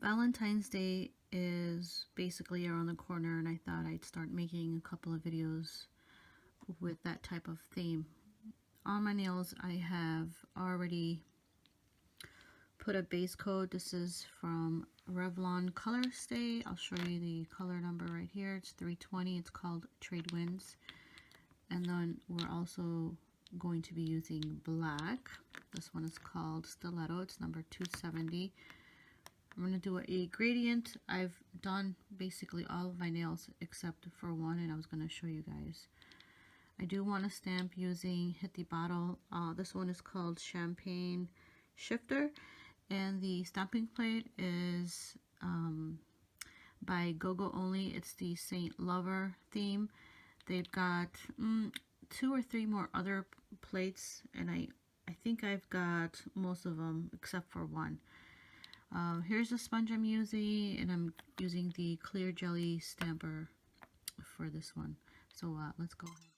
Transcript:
Valentine's Day is basically around the corner, and I thought I'd start making a couple of videos with that type of theme. On my nails, I have already put a base coat. This is from Revlon Colorstay. I'll show you the color number right here. It's 320. It's called Trade Winds. And then we're also going to be using black. This one is called Stilletto. It's number 270. I'm going to do a gradient. I've done basically all of my nails except for one, and I was going to show you guys. I do want to stamp using Hit the Bottle. This one is called Champagne Shifter, and the stamping plate is by Gogoonly. It's the Saint Lover theme. They've got 2 or 3 more other plates, and I think I've got most of them except for one. Here's the sponge I'm using, and I'm using the clear jelly stamper for this one. So let's go ahead.